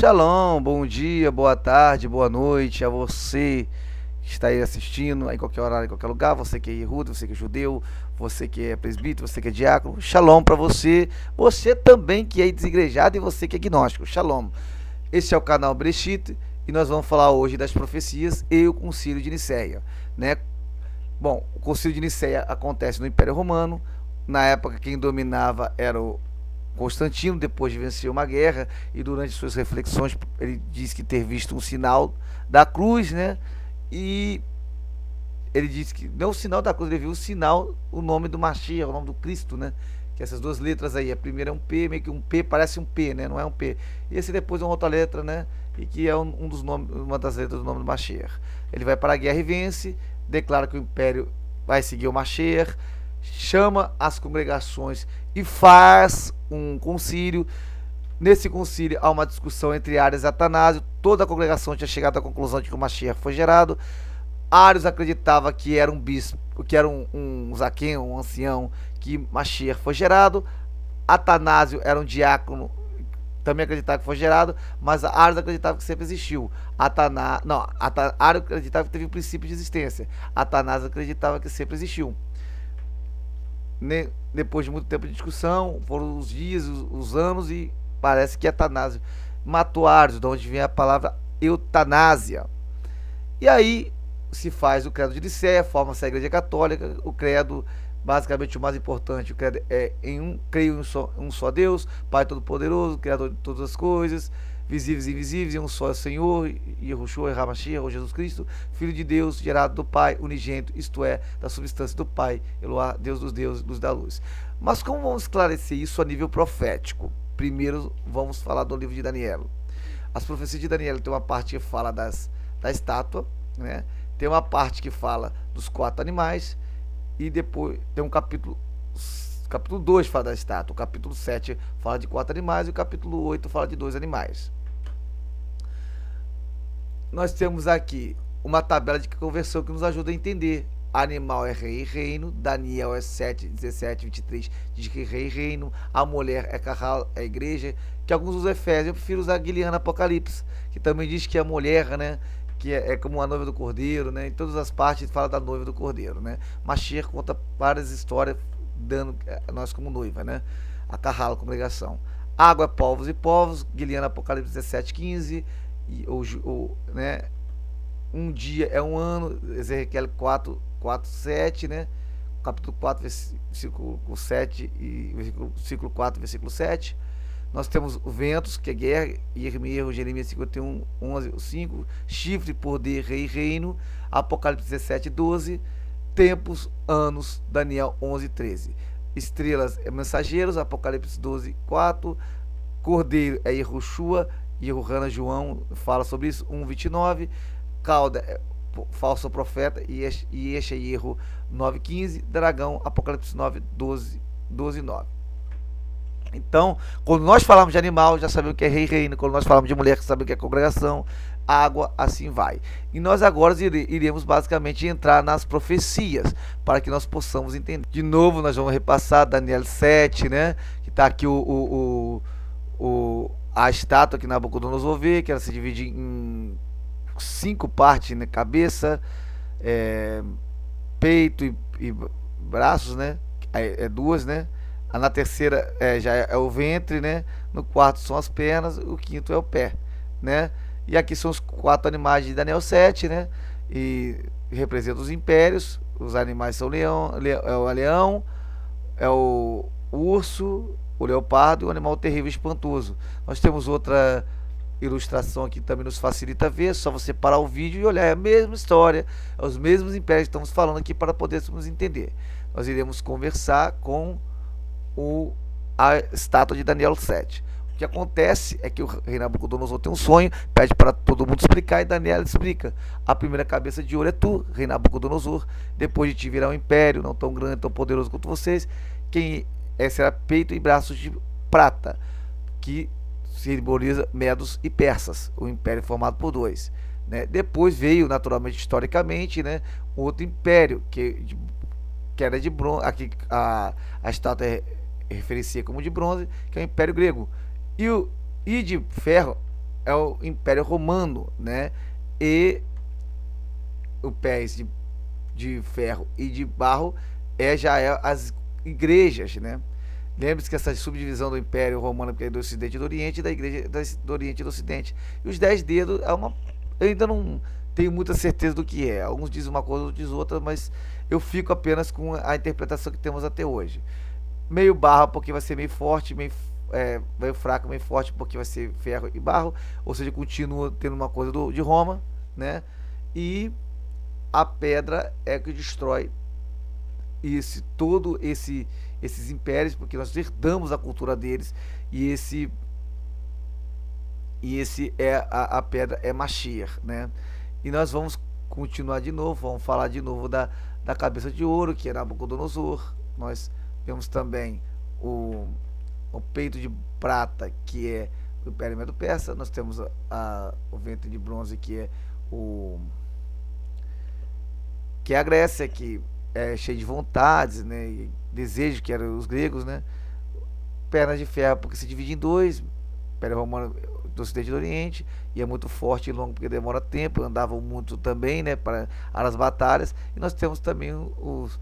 Shalom, bom dia, boa tarde, boa noite a você que está aí assistindo em qualquer horário, em qualquer lugar. Você que é Yehuda, você que é judeu, você que é presbítero, você que é diácono. Shalom para você. Você também que é desigrejado e você que é gnóstico. Shalom. Esse é o canal Breshit e nós vamos falar hoje das profecias e o Concílio de Nicéia, né? Bom, o Concílio de Nicéia acontece no Império Romano. Na época quem dominava era o Constantino, depois de vencer uma guerra, e durante suas reflexões ele diz que ter visto um sinal da cruz, né? E ele diz que não o sinal da cruz, ele viu o sinal, o nome do Mashiach, o nome do Cristo, né? Que essas duas letras aí, a primeira é um P, meio que um P, parece um P, né? Não é um P. E esse depois é uma outra letra, né? E que é um dos nomes, uma das letras do nome do Mashiach. Ele vai para a guerra e vence, declara que o império vai seguir o Mashiach, chama as congregações e faz um concílio. Nesse concílio há uma discussão entre Ares e Atanásio. Toda a congregação tinha chegado à conclusão de que o Mashiach foi gerado. Ares acreditava que era um bispo, que era um zaqueu, um ancião, que Mashiach foi gerado. Atanásio era um diácono, também acreditava que foi gerado, mas Ares acreditava que sempre existiu. Ares acreditava que teve um princípio de existência. Atanásio acreditava que sempre existiu. Depois de muito tempo de discussão, foram os dias, os anos, e parece que Atanásio matou Ares, de onde vem a palavra eutanásia. E aí se faz o credo de Nicéia, forma-se a Igreja Católica. O credo, basicamente o mais importante, o credo é creio em um só Deus, Pai Todo-Poderoso, Criador de todas as coisas, visíveis e invisíveis, em um só Senhor, Yahushua, Hamashiach, ou Jesus Cristo, Filho de Deus, gerado do Pai, unigênito, isto é, da substância do Pai, Eloá, Deus dos deuses, luz da luz. Mas como vamos esclarecer isso a nível profético? Primeiro vamos falar do livro de Daniel. As profecias de Daniel tem uma parte que fala da estátua, né? Tem uma parte que fala dos 4 animais, e depois tem um capítulo 2 fala da estátua, o capítulo 7 fala de 4 animais e o capítulo 8 fala de 2 animais. Nós temos aqui uma tabela de conversão que nos ajuda a entender. Animal é rei e reino, Daniel é 7, 17, 23, diz que rei e reino, a mulher é Kahal, é igreja, que alguns usam Efésios, eu prefiro usar Guiliana Apocalipse, que também diz que a mulher, né, que é como a noiva do cordeiro, né, em todas as partes fala da noiva do cordeiro, né. Mashiach conta várias histórias dando a nós como noiva, né, a Kahal, a congregação. Água é povos e povos, Guiliana Apocalipse 17, 15, né, um dia é um ano, Ezequiel 4, 7, né? Capítulo 4, versículo 7 e versículo 4, versículo 7. Nós temos ventos, que é guerra, Jeremias 51, 11, 5. Chifre, poder, rei e reino, Apocalipse 17, 12. Tempos, anos, Daniel 11, 13. Estrelas é mensageiros, Apocalipse 12, 4. Cordeiro é Yehoshua, Yehohana, João fala sobre isso, 1, 29. Cauda é falso profeta, e este é Yerro 9:15, dragão, Apocalipse 9, 12, 9. Então, quando nós falamos de animal, já sabemos que é rei e reino. Quando nós falamos de mulher, já sabemos que é congregação, água, assim vai. E nós agora iremos basicamente entrar nas profecias, para que nós possamos entender. De novo, nós vamos repassar Daniel 7, né? Que está aqui a estátua que Nabucodonosor vê, que ela se divide em 5 partes, né? Cabeça, peito e braços, né? É 2, né? Na terceira já é o ventre, né? No quarto são as pernas, o quinto é o pé, né? E aqui são os 4 animais de Daniel 7, né? E representam os impérios. Os animais são é o leão, é o urso, o leopardo e o animal terrível e espantoso. Nós temos outra ilustração aqui que também nos facilita ver, só você parar o vídeo e olhar, é a mesma história, é os mesmos impérios que estamos falando aqui para podermos entender. Nós iremos conversar com a estátua de Daniel 7. O que acontece é que o rei Nabucodonosor tem um sonho, pede para todo mundo explicar, e Daniel explica. A primeira cabeça de ouro é tu, rei Nabucodonosor, depois de ti virá um império, não tão grande, tão poderoso quanto vocês, quem será peito e braços de prata, que simboliza Medos e Persas, o império formado por 2. Né? Depois veio, naturalmente, historicamente, né, outro império, que era de bronze. Aqui a estátua referencia como de bronze, que é o Império Grego. E de ferro é o Império Romano, né? E o pés de ferro e de barro já é as igrejas, né? Lembre-se que essa subdivisão do Império Romano do Ocidente e do Oriente, da Igreja do Oriente e do Ocidente. E os 10 dedos é uma. Eu ainda não tenho muita certeza do que é. Alguns dizem uma coisa, outros dizem outra, mas eu fico apenas com a interpretação que temos até hoje. Meio barro porque vai ser meio forte, meio fraco, meio forte porque vai ser ferro e barro, ou seja, continua tendo uma coisa de Roma, né? E a pedra é que destrói esses impérios, porque nós herdamos a cultura deles, e esse é a pedra é Mashiach, né? E nós vamos continuar de novo, vamos falar de novo da cabeça de ouro, que é Nabucodonosor. Nós temos também o peito de prata, que é o Império Medo-Persa. Nós temos o ventre de bronze, que é a Grécia, que é cheia de vontades, né, e desejos, que eram os gregos, né? Pernas de ferro, porque se divide em dois, Império Romano do Ocidente e do Oriente, e é muito forte e longo porque demora tempo, andavam muito também, né, para as batalhas. E nós temos também os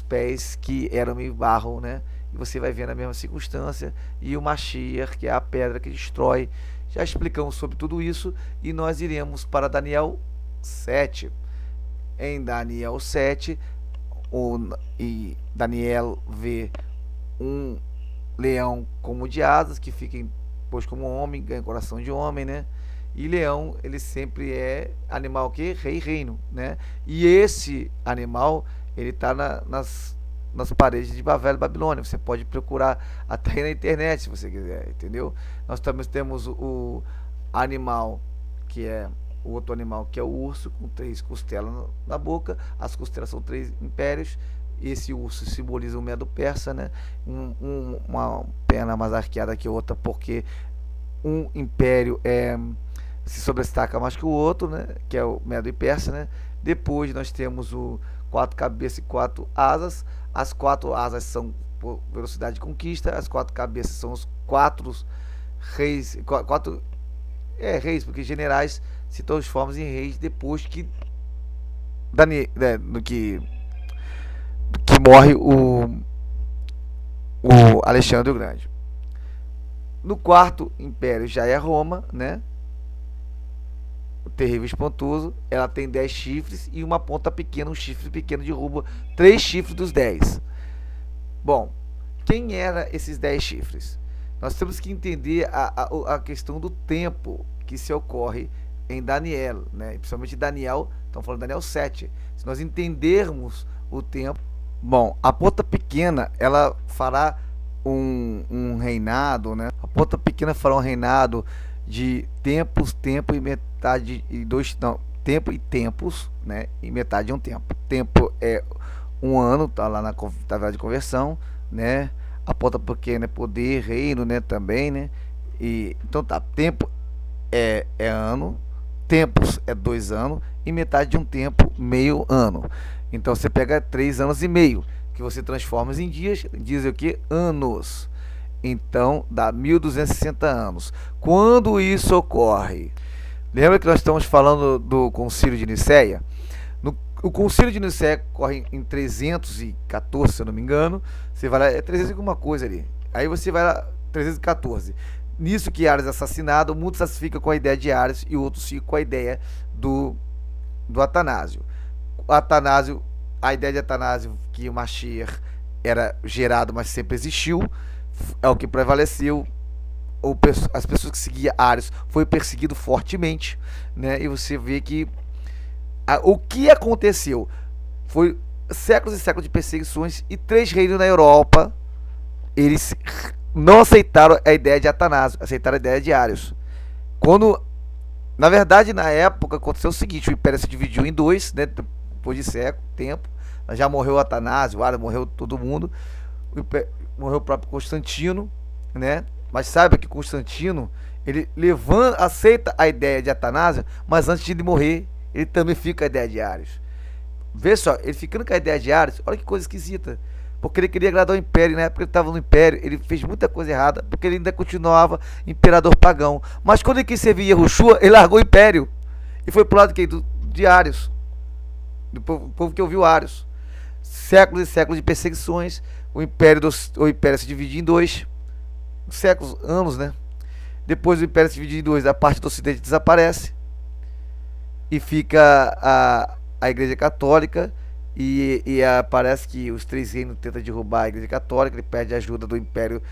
pés que eram em barro, né? E você vai ver na mesma circunstância. E o Mashiach, que é a pedra que destrói. Já explicamos sobre tudo isso e nós iremos para Daniel 7. Em Daniel 7, e Daniel vê um leão como de asas, que fica pois como homem, ganha coração de homem, né? E leão, ele sempre é animal que rei e reino, né? E esse animal, ele tá nas paredes de Babel e Babilônia. Você pode procurar até na internet, se você quiser, entendeu? Nós também temos o animal, que é o outro animal, que é o urso, com 3 costelas na boca. As costelas são 3 impérios. Esse urso simboliza o Medo-Persa, né? Uma perna mais arqueada que outra, porque um império se sobrestaca mais que o outro, né? Que é o Medo e Persa, né? Depois nós temos o 4 cabeças e 4 asas. As 4 asas são por velocidade de conquista. As 4 cabeças são os 4 reis, 4 reis, porque generais se transformam em reis depois que que morre o Alexandre o Grande. No quarto império já é Roma, né? O terrível espantoso. Ela tem 10 chifres e uma ponta pequena, um chifre pequeno derruba 3 chifres dos 10. Bom, quem eram esses 10 chifres? Nós temos que entender a questão do tempo que se ocorre em Daniel, né? Principalmente Daniel, estamos falando de Daniel 7. Se nós entendermos o tempo, bom, a ponta pequena, ela fará um reinado, né? A ponta pequena fará um reinado de tempo e metade, e tempo e tempos, né? E metade de um tempo. Tempo é um ano, tá lá na tabela de conversão, né? A ponta pequena é poder, reino, né? Também, né? E então tá, tempo é ano, tempos é 2 anos e metade de um tempo, meio ano. Então você pega 3 anos e meio, que você transforma em dias, diz o que? Anos. Então dá 1260 anos. Quando isso ocorre? Lembra que nós estamos falando do Concílio de Nicéia? O Concílio de Nicéia ocorre em 314, se eu não me engano. Você vai lá, é 300 e alguma coisa ali. Aí você vai lá, 314. Nisso que Ares é assassinado, muitos ficam com a ideia de Ares e outros ficam com a ideia do Atanásio. A ideia de Atanásio, que o Mashiach era gerado, mas sempre existiu, é o que prevaleceu. As pessoas que seguiam Ares foi perseguido fortemente, né? E você vê que o que aconteceu foi séculos e séculos de perseguições, e 3 reinos na Europa, eles não aceitaram a ideia de Atanásio, aceitaram a ideia de Arius. Quando, na verdade, na época aconteceu o seguinte: o império se dividiu em 2, né? Depois de tempo, já morreu Atanásio, morreu todo mundo, morreu o próprio Constantino, né? Mas saiba que Constantino, ele aceita a ideia de Atanásio, mas antes de morrer, ele também fica com a ideia de Arius. Vê só, ele ficando com a ideia de Arius, olha que coisa esquisita. porque ele queria agradar o Império. Na época ele estava no Império, ele fez muita coisa errada, porque ele ainda continuava imperador pagão. Mas quando ele quis servir Yahushua, ele largou o Império e foi pro lado de Arius, do povo que ouviu Arius. Séculos e séculos de perseguições, o Império se dividiu em dois, séculos, anos, né? Depois o Império se divide em dois, a parte do Ocidente desaparece e fica a Igreja Católica. Parece que os três reinos tentam derrubar a Igreja Católica. Ele pede a ajuda do Império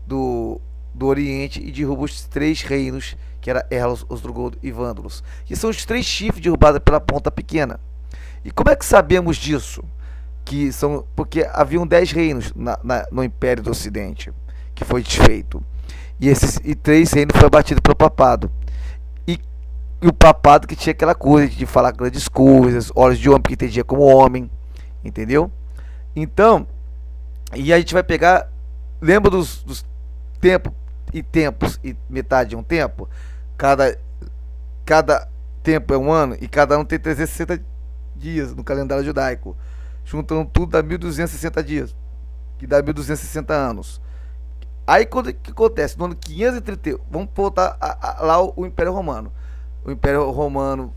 do Oriente e derruba os três reinos, que era Elos, Ostrogodo e Vândalos, que são os três chifres derrubados pela Ponta Pequena. E como é que sabemos disso? Porque haviam 10 reinos no Império do Ocidente, que foi desfeito. E 3 reinos foram abatidos pelo papado. E o papado que tinha aquela coisa de falar grandes coisas, olhos de homem que entendia como homem, entendeu? Então, e a gente vai pegar, lembra dos tempos e metade de um tempo? Cada tempo é um ano e cada ano tem 360 dias no calendário judaico. Juntando tudo dá 1260 dias, que dá 1260 anos. Aí quando que acontece? No ano 530, vamos voltar lá o Império Romano. O Império Romano,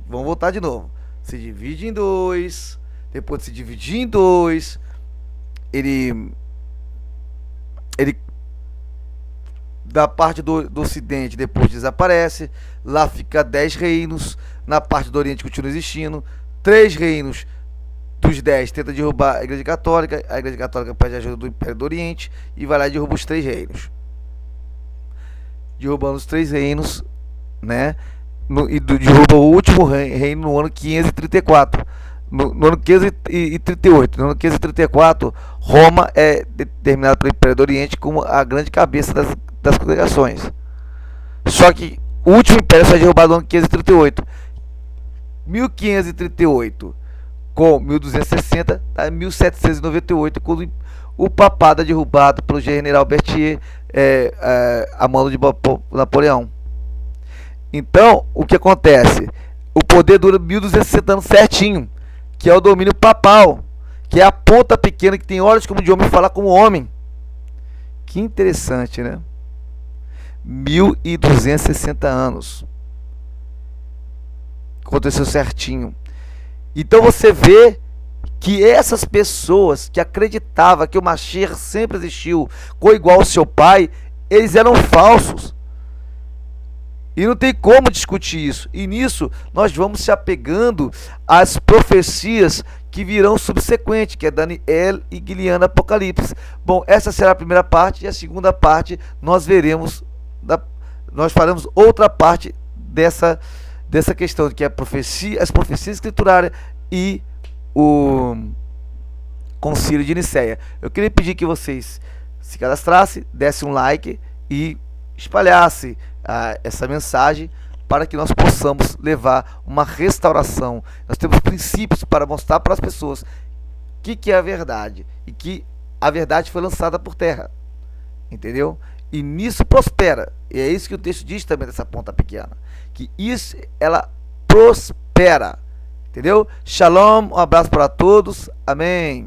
vamos voltar de novo. Se divide em dois, depois de se dividir em dois, ele da parte do Ocidente depois desaparece. Lá fica 10 reinos, na parte do Oriente continua existindo. 3 reinos dos 10 tenta derrubar a Igreja Católica pede ajuda do Império do Oriente e vai lá e derruba os 3 reinos. Derrubando os 3 reinos, né? Derruba o último reino no ano 534. No ano 538. No ano 534, Roma é determinada pelo Império do Oriente como a grande cabeça das congregações. Só que o último império foi derrubado no ano 538. 1538 com 1260 a 1798, quando o papado é derrubado pelo general Berthier, a mando de Napoleão. Então, o que acontece? O poder dura 1260 anos certinho, que é o domínio papal, que é a ponta pequena que tem olhos como de homem e fala como homem. Que interessante, né? 1260 anos. Aconteceu certinho. Então você vê que essas pessoas que acreditavam que o Mashiach sempre existiu, igual ao seu pai, eles eram falsos. E não tem como discutir isso. E nisso nós vamos se apegando às profecias que virão subsequente, que é Daniel e Guiliana Apocalipse. Bom, essa será a primeira parte, e a segunda parte nós veremos, nós faremos outra parte dessa questão, que é as profecias escriturárias e o Concílio de Nicéia. Eu queria pedir que vocês se cadastrassem, dessem um like e espalhassem essa mensagem para que nós possamos levar uma restauração. Nós temos princípios para mostrar para as pessoas o que é a verdade e que a verdade foi lançada por terra, entendeu? E nisso prospera. E é isso que o texto diz também dessa ponta pequena, que isso ela prospera, entendeu? Shalom, um abraço para todos, amém.